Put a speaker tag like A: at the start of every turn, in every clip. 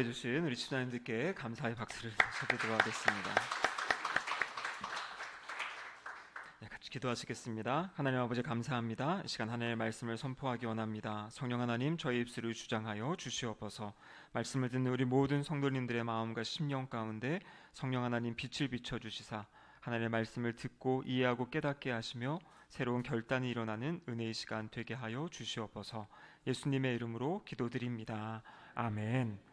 A: 해주신 우리 집사님들께 감사의 박수를 쳐드리도록 하겠습니다. 네, 같이 기도하시겠습니다. 하나님 아버지 감사합니다. 이 시간 하나님의 말씀을 선포하기 원합니다. 성령 하나님, 저희 입술을 주장하여 주시옵소서. 말씀을 듣는 우리 모든 성도님들의 마음과 심령 가운데 성령 하나님 빛을 비춰주시사 하나님의 말씀을 듣고 이해하고 깨닫게 하시며 새로운 결단이 일어나는 은혜의 시간 되게 하여 주시옵소서. 예수님의 이름으로 기도드립니다. 아멘.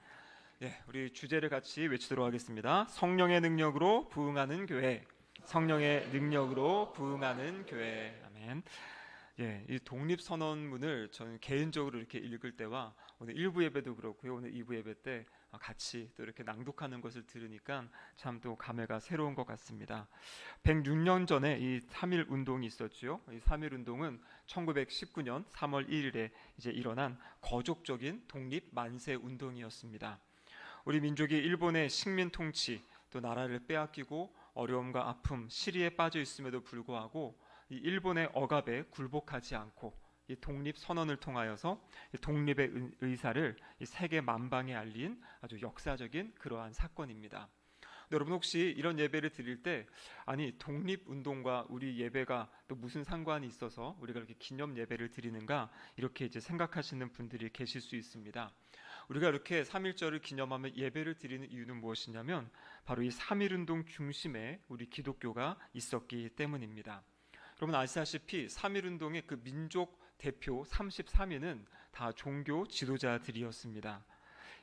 A: 예, 우리 주제를 같이 외치도록 하겠습니다. 성령의 능력으로 부흥하는 교회. 성령의 능력으로 부흥하는 교회. 아멘. 예, 이 독립선언문을 저는 개인적으로 이렇게 읽을 때와 오늘 1부 예배도 그렇고요. 오늘 2부 예배 때 같이 또 이렇게 낭독하는 것을 들으니까 참 또 감회가 새로운 것 같습니다. 106년 전에 이 3.1 운동이 있었죠. 이 3.1 운동은 1919년 3월 1일에 이제 일어난 거족적인 독립 만세 운동이었습니다. 우리 민족이 일본의 식민 통치, 또 나라를 빼앗기고 어려움과 아픔, 시리에 빠져 있음에도 불구하고 이 일본의 억압에 굴복하지 않고 이 독립 선언을 통하여서 이 독립의 의사를 이 세계 만방에 알린 아주 역사적인 그러한 사건입니다. 여러분 혹시 이런 예배를 드릴 때 아니 독립 운동과 우리 예배가 또 무슨 상관이 있어서 우리가 이렇게 기념 예배를 드리는가 이렇게 이제 생각하시는 분들이 계실 수 있습니다. 우리가 이렇게 3.1절을 기념하며 예배를 드리는 이유는 무엇이냐면 바로 이 3.1 운동 중심에 우리 기독교가 있었기 때문입니다. 여러분 아시다시피 3.1 운동의 그 민족 대표 33인은 다 종교 지도자들이었습니다.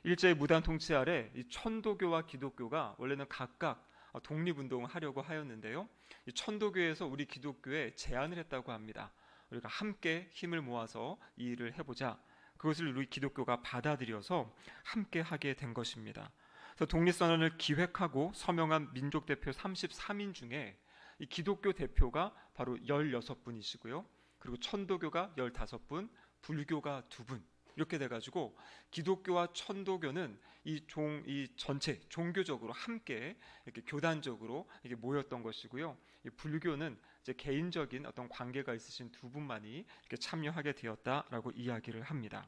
A: 일제의 무단 통치 아래 이 천도교와 기독교가 원래는 각각 독립운동을 하려고 하였는데요. 이 천도교에서 우리 기독교에 제안을 했다고 합니다. 우리가 함께 힘을 모아서 이 일을 해보자. 그것을 우리 기독교가 받아들여서 함께 하게 된 것입니다. 그래서 독립선언을 기획하고 서명한 민족 대표 33인 중에 이 기독교 대표가 바로 16분이시고요. 그리고 천도교가 15분, 불교가 2분. 이렇게 돼가지고 기독교와 천도교는 이 전체 종교적으로 함께 이렇게 교단적으로 이렇게 모였던 것이고요. 이 불교는 이제 개인적인 어떤 관계가 있으신 2분만이 이렇게 참여하게 되었다라고 이야기를 합니다.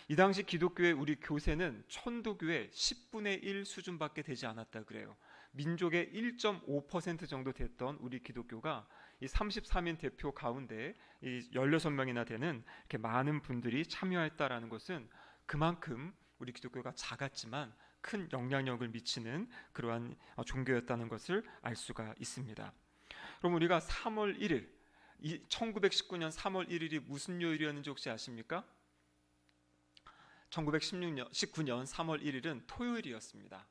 A: 이 당시 기독교의 우리 교세는 천도교의 10분의 1 수준밖에 되지 않았다 그래요. 민족의 1.5% 정도 됐던 우리 기독교가 이 33인 대표 가운데 이 16명이나 되는 이렇게 많은 분들이 참여했다라는 것은 그만큼 우리 기독교가 작았지만 큰 영향력을 미치는 그러한 종교였다는 것을 알 수가 있습니다. 그럼 우리가 3월 1일, 1919년 3월 1일이 무슨 요일이었는지 혹시 아십니까? 1919년 3월 1일은 토요일이었습니다.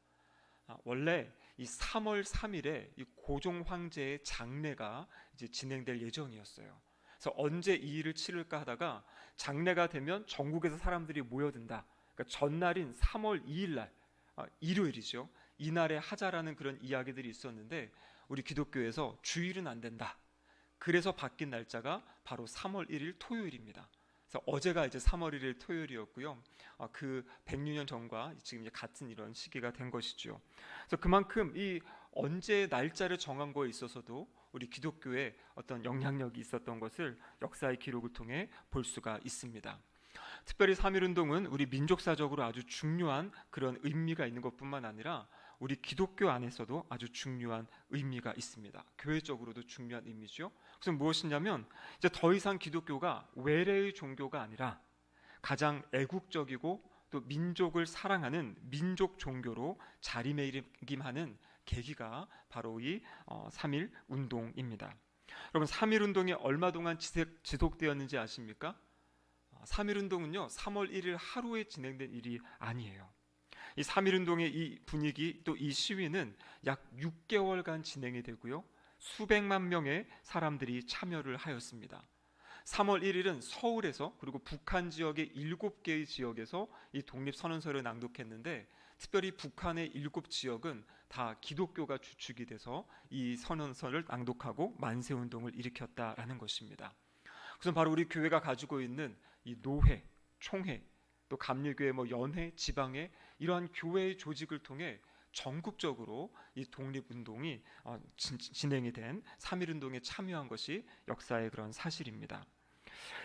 A: 원래 이 3월 3일에 이 고종 황제의 장례가 이제 진행될 예정이었어요. 그래서 언제 이 일을 치를까 하다가 장례가 되면 전국에서 사람들이 모여든다. 그러니까 전날인 3월 2일 날, 일요일이죠. 이날에 하자라는 그런 이야기들이 있었는데 우리 기독교에서 주일은 안 된다. 그래서 바뀐 날짜가 바로 3월 1일 토요일입니다. 그래서 어제가 이제 3월 1일 토요일이었고요. 그 106년 전과 지금 이제 같은 이런 시기가 된 것이죠. 그래서 그만큼 이 언제 날짜를 정한 거에 있어서도 우리 기독교에 어떤 영향력이 있었던 것을 역사의 기록을 통해 볼 수가 있습니다. 특별히 3.1 운동은 우리 민족사적으로 아주 중요한 그런 의미가 있는 것뿐만 아니라 우리 기독교 안에서도 아주 중요한 의미가 있습니다. 교회적으로도 중요한 의미죠. 그래서 무엇이냐면 이제 더 이상 기독교가 외래의 종교가 아니라 가장 애국적이고 또 민족을 사랑하는 민족 종교로 자리매김하는 계기가 바로 이 3.1 운동입니다. 여러분 3.1 운동이 얼마 동안 지속되었는지 아십니까? 3.1 운동은요 3월 1일 하루에 진행된 일이 아니에요. 이 3.1 운동의 이 분위기 또 이 시위는 약 6개월간 진행이 되고요. 수백만 명의 사람들이 참여를 하였습니다. 3월 1일은 서울에서 그리고 북한 지역의 7개의 지역에서 이 독립선언서를 낭독했는데 특별히 북한의 7지역은 다 기독교가 주축이 돼서 이 선언서를 낭독하고 만세운동을 일으켰다라는 것입니다. 그래서 바로 우리 교회가 가지고 있는 이 노회, 총회, 또 감리교회, 연회, 지방회 이러한 교회의 조직을 통해 전국적으로 이 독립운동이 진행이 된 3.1 운동에 참여한 것이 역사의 그런 사실입니다.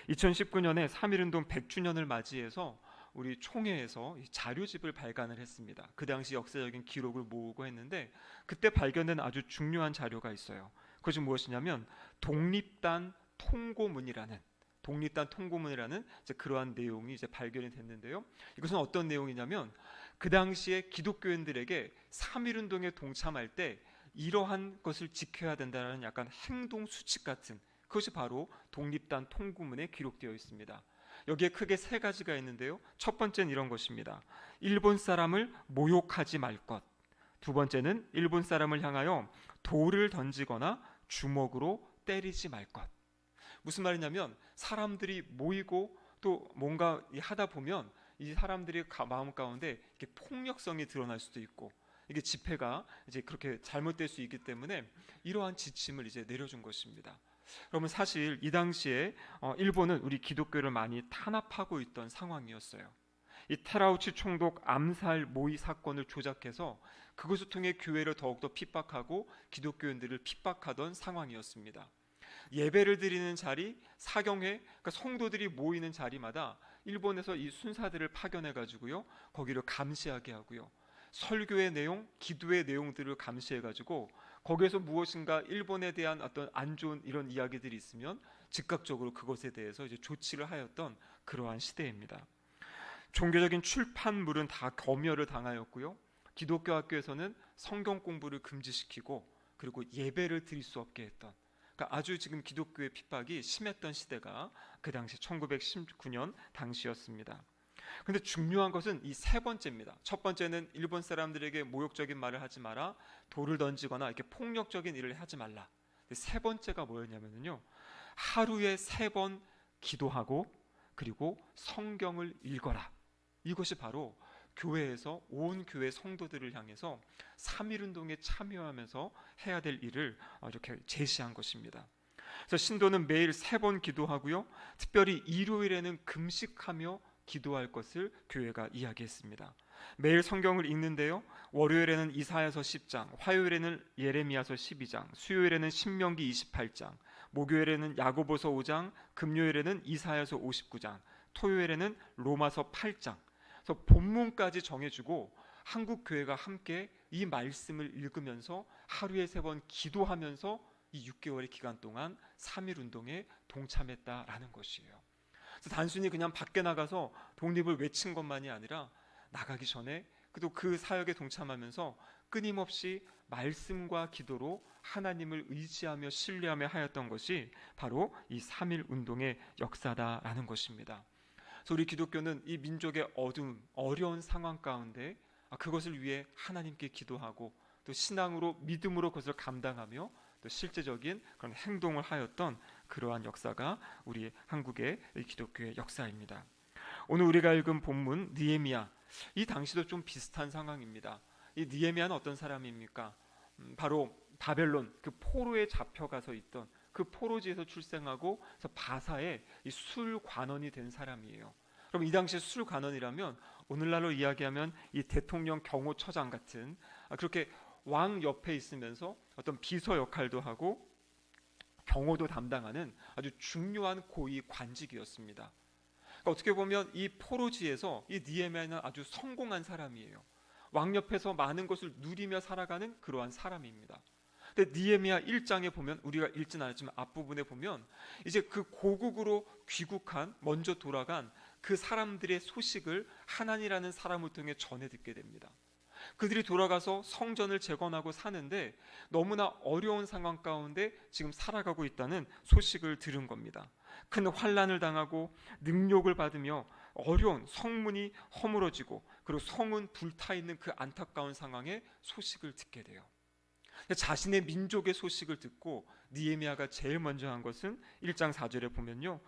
A: 2019년에 3.1 운동 100주년을 맞이해서 우리 총회에서 이 자료집을 발간을 했습니다. 그 당시 역사적인 기록을 모으고 했는데 그때 발견된 아주 중요한 자료가 있어요. 그것이 무엇이냐면 독립단 통고문이라는 이제 그러한 내용이 이제 발견이 됐는데요. 이것은 어떤 내용이냐면 그 당시에 기독교인들에게 3.1운동에 동참할 때 이러한 것을 지켜야 된다는 약간 행동 수칙 같은 그것이 바로 독립단 통고문에 기록되어 있습니다. 여기에 크게 세 가지가 있는데요. 첫 번째는 이런 것입니다. 일본 사람을 모욕하지 말 것. 두 번째는 일본 사람을 향하여 돌을 던지거나 주먹으로 때리지 말 것. 무슨 말이냐면 사람들이 모이고 또 뭔가 하다 보면 이 사람들의 마음 가운데 이렇게 폭력성이 드러날 수도 있고 이게 집회가 이제 그렇게 잘못될 수 있기 때문에 이러한 지침을 이제 내려준 것입니다. 그러면 사실 이 당시에 일본은 우리 기독교를 많이 탄압하고 있던 상황이었어요. 이 테라우치 총독 암살 모의 사건을 조작해서 그것을 통해 교회를 더욱더 핍박하고 기독교인들을 핍박하던 상황이었습니다. 예배를 드리는 자리, 사경회, 그러니까 성도들이 모이는 자리마다 일본에서 이 순사들을 파견해 가지고요, 거기를 감시하게 하고요, 설교의 내용, 기도의 내용들을 감시해 가지고 거기에서 무엇인가 일본에 대한 어떤 안 좋은 이런 이야기들이 있으면 즉각적으로 그것에 대해서 이제 조치를 하였던 그러한 시대입니다. 종교적인 출판물은 다 검열을 당하였고요. 기독교 학교에서는 성경 공부를 금지시키고 그리고 예배를 드릴 수 없게 했던, 그러니까 아주 지금 기독교의 핍박이 심했던 시대가 그 당시 1919년 당시였습니다. 그런데 중요한 것은 이 세 번째입니다. 첫 번째는 일본 사람들에게 모욕적인 말을 하지 마라, 돌을 던지거나 이렇게 폭력적인 일을 하지 말라. 세 번째가 뭐였냐면요, 하루에 3번 기도하고 그리고 성경을 읽어라. 이것이 바로 교회에서 온 교회 성도들을 향해서 3.1운동에 참여하면서 해야 될 일을 이렇게 제시한 것입니다. 그래서 신도는 매일 3번 기도하고요, 특별히 일요일에는 금식하며 기도할 것을 교회가 이야기했습니다. 매일 성경을 읽는데요, 월요일에는 이사야서 10장, 화요일에는 예레미야서 12장, 수요일에는 신명기 28장, 목요일에는 야고보서 5장, 금요일에는 이사야서 59장, 토요일에는 로마서 8장. 그래서 본문까지 정해주고 한국 교회가 함께 이 말씀을 읽으면서 하루에 3번 기도하면서 이 6개월의 기간 동안 3.1운동에 동참했다라는 것이에요. 그래서 단순히 그냥 밖에 나가서 독립을 외친 것만이 아니라 나가기 전에 또 그 사역에 동참하면서 끊임없이 말씀과 기도로 하나님을 의지하며 신뢰하며 하였던 것이 바로 이 3.1운동의 역사다라는 것입니다. 그래서 우리 기독교는 이 민족의 어두운 어려운 상황 가운데 그것을 위해 하나님께 기도하고 또 신앙으로 믿음으로 그것을 감당하며 또 실제적인 그런 행동을 하였던 그러한 역사가 우리 한국의 기독교의 역사입니다. 오늘 우리가 읽은 본문 느헤미야, 이 당시도 좀 비슷한 상황입니다. 이 느헤미야는 어떤 사람입니까? 바로 바벨론 그 포로에 잡혀가서 있던 그 포로지에서 출생하고 바사의 이 술관원이 된 사람이에요. 그럼 이 당시 술관원이라면 오늘날로 이야기하면 이 대통령 경호처장 같은 그렇게 왕 옆에 있으면서 어떤 비서 역할도 하고 경호도 담당하는 아주 중요한 고위 관직이었습니다. 그러니까 어떻게 보면 이 포로지에서 이 느헤미야는 아주 성공한 사람이에요. 왕 옆에서 많은 것을 누리며 살아가는 그러한 사람입니다. 근데 느헤미야 1장에 보면, 우리가 읽진 않았지만 앞부분에 보면 이제 그 고국으로 귀국한, 먼저 돌아간 그 사람들의 소식을 하나니라는 사람을 통해 전해 듣게 됩니다. 그들이 돌아가서 성전을 재건하고 사는데 너무나 어려운 상황 가운데 지금 살아가고 있다는 소식을 들은 겁니다. 큰 환난을 당하고 능욕을 받으며 어려운, 성문이 허물어지고 그리고 성은 불타있는 그 안타까운 상황에 소식을 듣게 돼요. 자신의 민족의 소식을 듣고 느헤미야가 제일 먼저 한 것은 1장 4절에 보면요,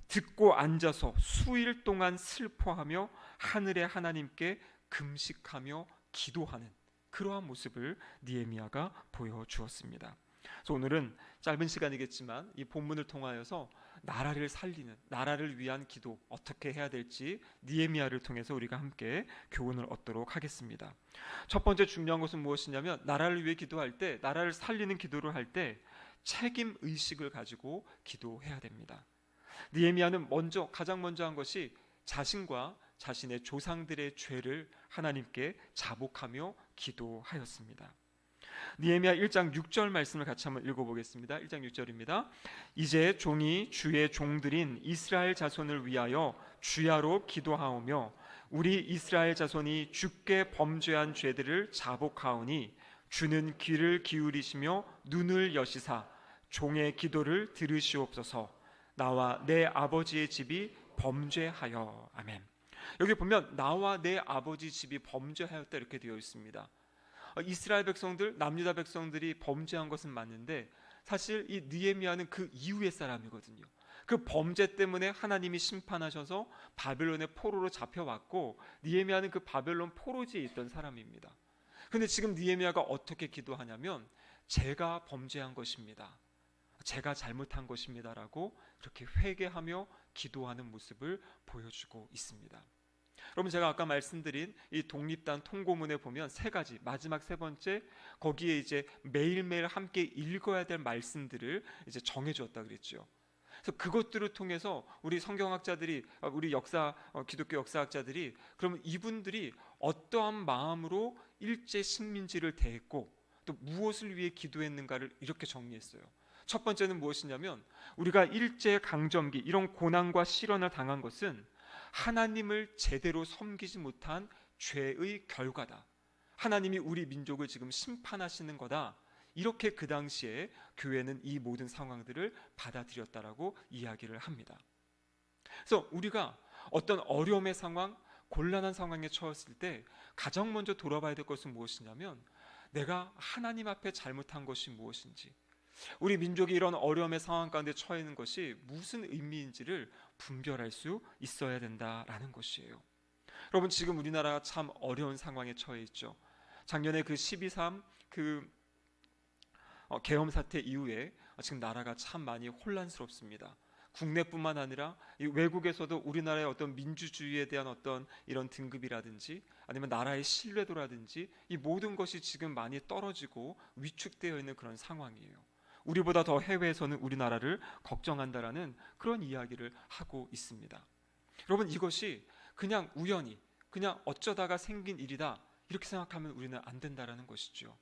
A: 듣고 앉아서 수일 동안 슬퍼하며 하늘의 하나님께 금식하며 기도하는 그러한 모습을 느헤미야가 보여주었습니다. 그래서 오늘은 짧은 시간이겠지만 이 본문을 통하여서 나라를 살리는, 나라를 위한 기도 어떻게 해야 될지 느헤미야를 통해서 우리가 함께 교훈을 얻도록 하겠습니다. 첫 번째 중요한 것은 무엇이냐면, 나라를 위해 기도할 때, 나라를 살리는 기도를 할 때 책임 의식을 가지고 기도해야 됩니다. 느헤미야는 가장 먼저 한 것이 자신과 자신의 조상들의 죄를 하나님께 자복하며 기도하였습니다. 느헤미야 1장 6절 말씀을 같이 한번 읽어보겠습니다. 1장 6절입니다. 이제 종이 주의 종들인 이스라엘 자손을 위하여 주야로 기도하오며 우리 이스라엘 자손이 주께 범죄한 죄들을 자복하오니 주는 귀를 기울이시며 눈을 여시사 종의 기도를 들으시옵소서. 나와 내 아버지의 집이 범죄하여. 아멘. 여기 보면 나와 내 아버지 집이 범죄하였다 이렇게 되어 있습니다. 이스라엘 백성들, 남유다 백성들이 범죄한 것은 맞는데 사실 이 느헤미야는 그 이후의 사람이거든요. 그 범죄 때문에 하나님이 심판하셔서 바벨론의 포로로 잡혀왔고 느헤미야는 그 바벨론 포로지에 있던 사람입니다. 그런데 지금 느헤미야가 어떻게 기도하냐면 제가 범죄한 것입니다, 제가 잘못한 것입니다라고 그렇게 회개하며 기도하는 모습을 보여주고 있습니다. 여러분, 제가 아까 말씀드린 이 독립단 통고문에 보면 세 가지, 마지막 세 번째, 거기에 이제 매일매일 함께 읽어야 될 말씀들을 이제 정해주었다 그랬죠. 그래서 그것들을 통해서 우리 성경학자들이, 우리 기독교 역사학자들이 그러면 이분들이 어떠한 마음으로 일제 식민지를 대했고 또 무엇을 위해 기도했는가를 이렇게 정리했어요. 첫 번째는 무엇이냐면 우리가 일제 강점기 이런 고난과 시련을 당한 것은 하나님을 제대로 섬기지 못한 죄의 결과다. 하나님이 우리 민족을 지금 심판하시는 거다. 이렇게 그 당시에 교회는 이 모든 상황들을 받아들였다라고 이야기를 합니다. 그래서 우리가 어떤 어려움의 상황, 곤란한 상황에 처했을 때 가장 먼저 돌아봐야 될 것은 무엇이냐면 내가 하나님 앞에 잘못한 것이 무엇인지, 우리 민족이 이런 어려움의 상황 가운데 처해 있는 것이 무슨 의미인지를 분별할 수 있어야 된다라는 것이에요. 여러분, 지금 우리나라가 참 어려운 상황에 처해 있죠. 작년에 그 12.3 계엄 사태 이후에 지금 나라가 참 많이 혼란스럽습니다. 국내뿐만 아니라 외국에서도 우리나라의 어떤 민주주의에 대한 어떤 이런 등급이라든지 아니면 나라의 신뢰도라든지 이 모든 것이 지금 많이 떨어지고 위축되어 있는 그런 상황이에요. 우리보다 더 해외에서는 우리나라를 걱정한다라는 그런 이야기를 하고 있습니다. 여러분, 이것이 그냥 우연히 그냥 어쩌다가 생긴 일이다 이렇게 생각하면 우리는 안 된다라는 것이죠.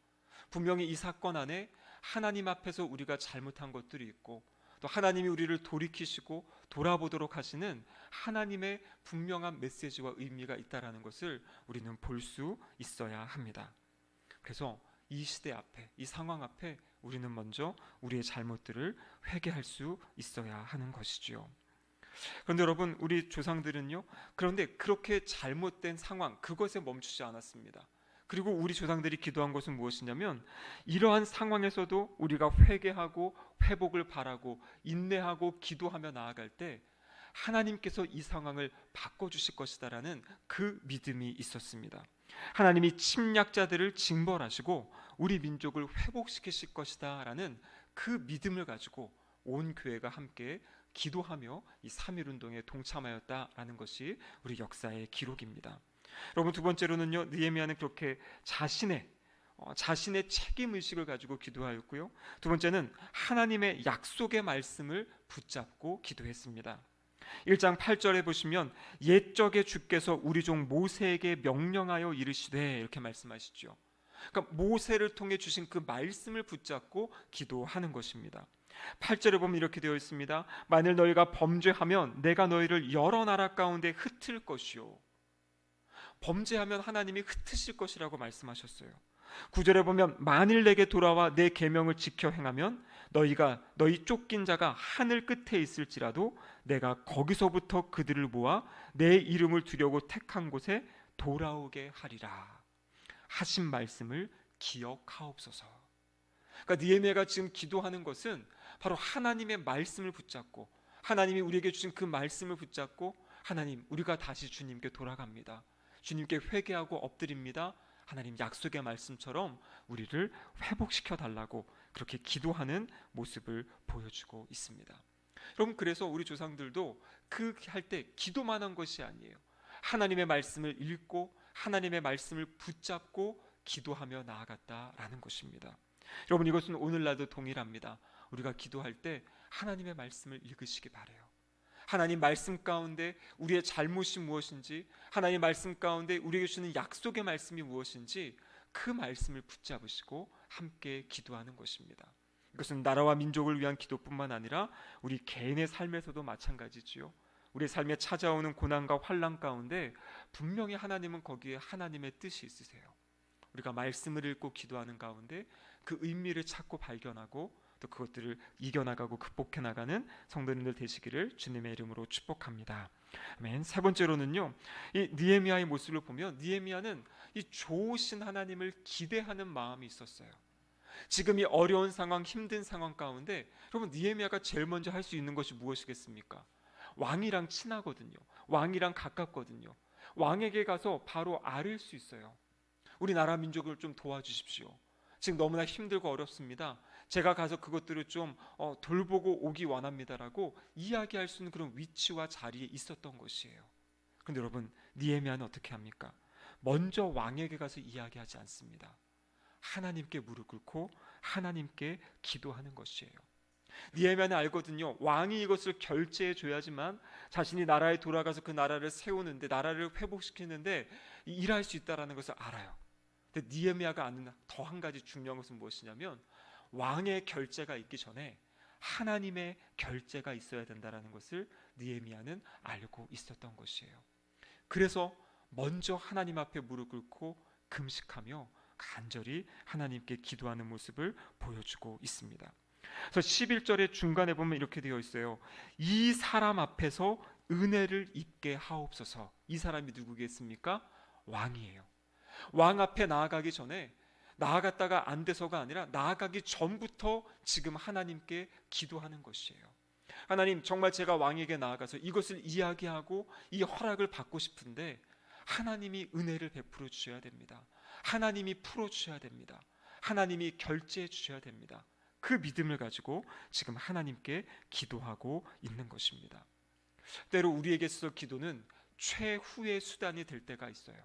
A: 분명히 이 사건 안에 하나님 앞에서 우리가 잘못한 것들이 있고 또 하나님이 우리를 돌이키시고 돌아보도록 하시는 하나님의 분명한 메시지와 의미가 있다라는 것을 우리는 볼 수 있어야 합니다. 그래서 이 시대 앞에, 이 상황 앞에 우리는 먼저 우리의 잘못들을 회개할 수 있어야 하는 것이지요. 그런데 여러분, 우리 조상들은요, 그런데 그렇게 잘못된 상황, 그것에 멈추지 않았습니다. 그리고 우리 조상들이 기도한 것은 무엇이냐면 이러한 상황에서도 우리가 회개하고 회복을 바라고 인내하고 기도하며 나아갈 때 하나님께서 이 상황을 바꿔주실 것이다라는 그 믿음이 있었습니다. 하나님이 침략자들을 징벌하시고 우리 민족을 회복시키실 것이다라는 그 믿음을 가지고 온 교회가 함께 기도하며 이 3.1운동에 동참하였다라는 것이 우리 역사의 기록입니다. 여러분, 두 번째로는요, 느헤미야는 그렇게 자신의 책임의식을 가지고 기도하였고요, 두 번째는 하나님의 약속의 말씀을 붙잡고 기도했습니다. 1장 8절에 보시면 옛적에 주께서 우리 종 모세에게 명령하여 이르시되 이렇게 말씀하시죠. 그러니까 모세를 통해 주신 그 말씀을 붙잡고 기도하는 것입니다. 8절에 보면 이렇게 되어 있습니다. 만일 너희가 범죄하면 내가 너희를 여러 나라 가운데 흩을 것이요. 범죄하면 하나님이 흩으실 것이라고 말씀하셨어요. 9절에 보면 만일 내게 돌아와 내 계명을 지켜 행하면 너희 쫓긴 자가 하늘 끝에 있을지라도 내가 거기서부터 그들을 모아 내 이름을 두려고 택한 곳에 돌아오게 하리라 하신 말씀을 기억하옵소서. 그러니까 느헤미야가 지금 기도하는 것은 바로 하나님의 말씀을 붙잡고 하나님이 우리에게 주신 그 말씀을 붙잡고 하나님, 우리가 다시 주님께 돌아갑니다. 주님께 회개하고 엎드립니다. 하나님 약속의 말씀처럼 우리를 회복시켜 달라고 그렇게 기도하는 모습을 보여주고 있습니다. 여러분, 그래서 우리 조상들도 그 할 때 기도만 한 것이 아니에요. 하나님의 말씀을 읽고 하나님의 말씀을 붙잡고 기도하며 나아갔다라는 것입니다. 여러분, 이것은 오늘날도 동일합니다. 우리가 기도할 때 하나님의 말씀을 읽으시기 바라요. 하나님 말씀 가운데 우리의 잘못이 무엇인지, 하나님 말씀 가운데 우리에게 주는 약속의 말씀이 무엇인지 그 말씀을 붙잡으시고 함께 기도하는 것입니다. 이것은 나라와 민족을 위한 기도뿐만 아니라 우리 개인의 삶에서도 마찬가지지요. 우리 삶에 찾아오는 고난과 환난 가운데 분명히 하나님은 거기에 하나님의 뜻이 있으세요. 우리가 말씀을 읽고 기도하는 가운데 그 의미를 찾고 발견하고 또 그것들을 이겨나가고 극복해 나가는 성도님들 되시기를 주님의 이름으로 축복합니다. 아멘. 세 번째로는요, 이 느헤미야의 모습을 보면 느헤미야는 이 좋으신 하나님을 기대하는 마음이 있었어요. 지금 이 어려운 상황, 힘든 상황 가운데 여러분, 느헤미야가 제일 먼저 할 수 있는 것이 무엇이겠습니까? 왕이랑 친하거든요. 왕이랑 가깝거든요. 왕에게 가서 바로 아뢰일 수 있어요. 우리 나라 민족을 좀 도와주십시오. 지금 너무나 힘들고 어렵습니다. 제가 가서 그것들을 좀 돌보고 오기 원합니다라고 이야기할 수 있는 그런 위치와 자리에 있었던 것이에요. 그런데 여러분, 느헤미야는 어떻게 합니까? 먼저 왕에게 가서 이야기하지 않습니다. 하나님께 무릎 꿇고 하나님께 기도하는 것이에요. 느헤미야는 알거든요. 왕이 이것을 결제해 줘야지만 자신이 나라에 돌아가서 그 나라를 세우는데, 나라를 회복시키는데 일할 수 있다는 것을 알아요. 근데 느헤미야가 아는 더 한 가지 중요한 것은 무엇이냐면 왕의 결제가 있기 전에 하나님의 결제가 있어야 된다는 것을 느헤미야는 알고 있었던 것이에요. 그래서 먼저 하나님 앞에 무릎 꿇고 금식하며 간절히 하나님께 기도하는 모습을 보여주고 있습니다. 그래서 11절의 중간에 보면 이렇게 되어 있어요. 이 사람 앞에서 은혜를 입게 하옵소서. 이 사람이 누구겠습니까? 왕이에요. 왕 앞에 나아가기 전에, 나아갔다가 안 돼서가 아니라 나아가기 전부터 지금 하나님께 기도하는 것이에요. 하나님, 정말 제가 왕에게 나아가서 이것을 이야기하고 이 허락을 받고 싶은데 하나님이 은혜를 베풀어 주셔야 됩니다. 하나님이 풀어주셔야 됩니다. 하나님이 결제해 주셔야 됩니다. 그 믿음을 가지고 지금 하나님께 기도하고 있는 것입니다. 때로 우리에게 있어서 기도는 최후의 수단이 될 때가 있어요.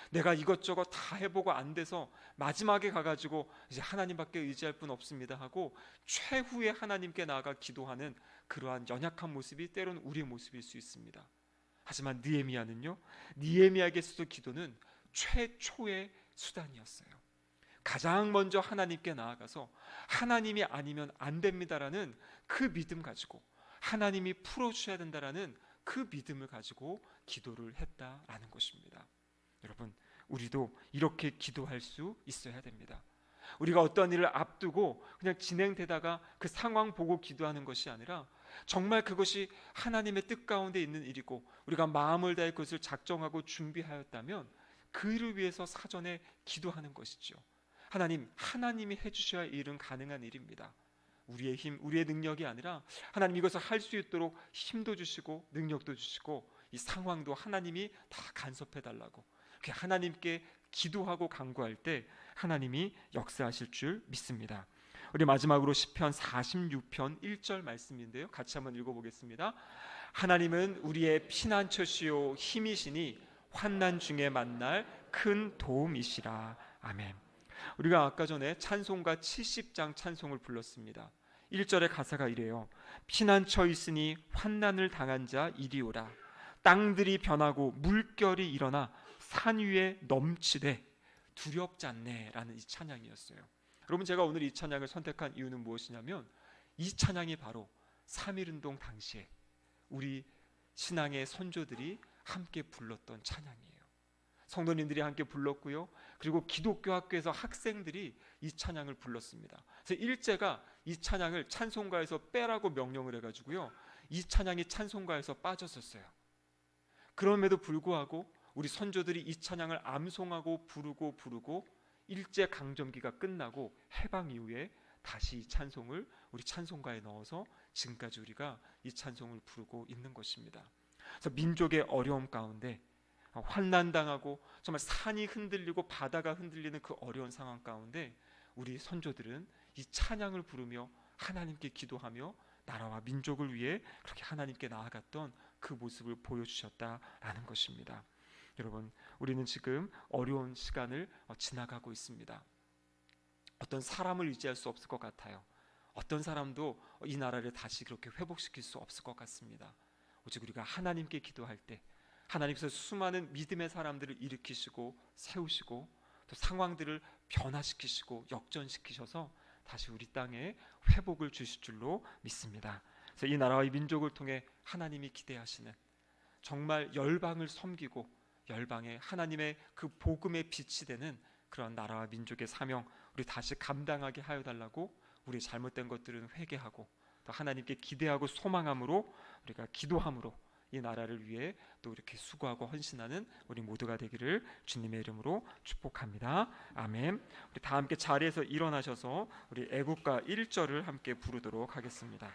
A: 내가 이것저것 다 해보고 안 돼서 마지막에 가가지고 이제 하나님밖에 의지할 분 없습니다 하고 최후에 하나님께 나아가 기도하는 그러한 연약한 모습이 때로는 우리의 모습일 수 있습니다. 하지만 느헤미야는요, 느헤미야에게 있어서 기도는 최초의 수단이었어요. 가장 먼저 하나님께 나아가서 하나님이 아니면 안 됩니다라는 그 믿음 가지고, 하나님이 풀어주셔야 된다라는 그 믿음을 가지고 기도를 했다라는 것입니다. 여러분, 우리도 이렇게 기도할 수 있어야 됩니다. 우리가 어떤 일을 앞두고 그냥 진행되다가 그 상황 보고 기도하는 것이 아니라 정말 그것이 하나님의 뜻 가운데 있는 일이고 우리가 마음을 다해 그것을 작정하고 준비하였다면 그 일을 위해서 사전에 기도하는 것이죠. 하나님이 해주셔야 할 일은 가능한 일입니다. 우리의 힘, 우리의 능력이 아니라 하나님 이것을 할 수 있도록 힘도 주시고 능력도 주시고 이 상황도 하나님이 다 간섭해 달라고 하나님께 기도하고 간구할 때 하나님이 역사하실 줄 믿습니다. 우리 마지막으로 시편 46편 1절 말씀인데요, 같이 한번 읽어보겠습니다. 하나님은 우리의 피난처시요 힘이시니 환난 중에 만날 큰 도움이시라. 아멘. 우리가 아까 전에 찬송가 70장 찬송을 불렀습니다. 1절의 가사가 이래요. 피난처 있으니 환난을 당한 자 이리오라. 땅들이 변하고 물결이 일어나 산 위에 넘치되 두렵지 않네 라는 이 찬양이었어요. 여러분, 제가 오늘 이 찬양을 선택한 이유는 무엇이냐면 이 찬양이 바로 3.1운동 당시에 우리 신앙의 선조들이 함께 불렀던 찬양이에요. 성도님들이 함께 불렀고요, 그리고 기독교 학교에서 학생들이 이 찬양을 불렀습니다. 그래서 일제가 이 찬양을 찬송가에서 빼라고 명령을 해가지고요, 이 찬양이 찬송가에서 빠졌었어요. 그럼에도 불구하고 우리 선조들이 이 찬양을 암송하고 부르고 일제 강점기가 끝나고 해방 이후에 다시 이 찬송을 우리 찬송가에 넣어서 지금까지 우리가 이 찬송을 부르고 있는 것입니다. 그래서 민족의 어려움 가운데 환난당하고 정말 산이 흔들리고 바다가 흔들리는 그 어려운 상황 가운데 우리 선조들은 이 찬양을 부르며 하나님께 기도하며 나라와 민족을 위해 그렇게 하나님께 나아갔던 그 모습을 보여주셨다라는 것입니다. 여러분, 우리는 지금 어려운 시간을 지나가고 있습니다. 어떤 사람을 의지할 수 없을 것 같아요. 어떤 사람도 이 나라를 다시 그렇게 회복시킬 수 없을 것 같습니다. 오직 우리가 하나님께 기도할 때 하나님께서 수많은 믿음의 사람들을 일으키시고 세우시고 또 상황들을 변화시키시고 역전시키셔서 다시 우리 땅에 회복을 주실 줄로 믿습니다. 그래서 이 나라와 이 민족을 통해 하나님이 기대하시는 정말 열방을 섬기고 열방에 하나님의 그 복음의 빛이 되는 그런 나라와 민족의 사명 우리 다시 감당하게 하여 달라고 우리 잘못된 것들은 회개하고 또 하나님께 기대하고 소망함으로 우리가 기도함으로 이 나라를 위해 또 이렇게 수고하고 헌신하는 우리 모두가 되기를 주님의 이름으로 축복합니다. 아멘. 우리 다 함께 자리에서 일어나셔서 우리 애국가 1절을 함께 부르도록 하겠습니다.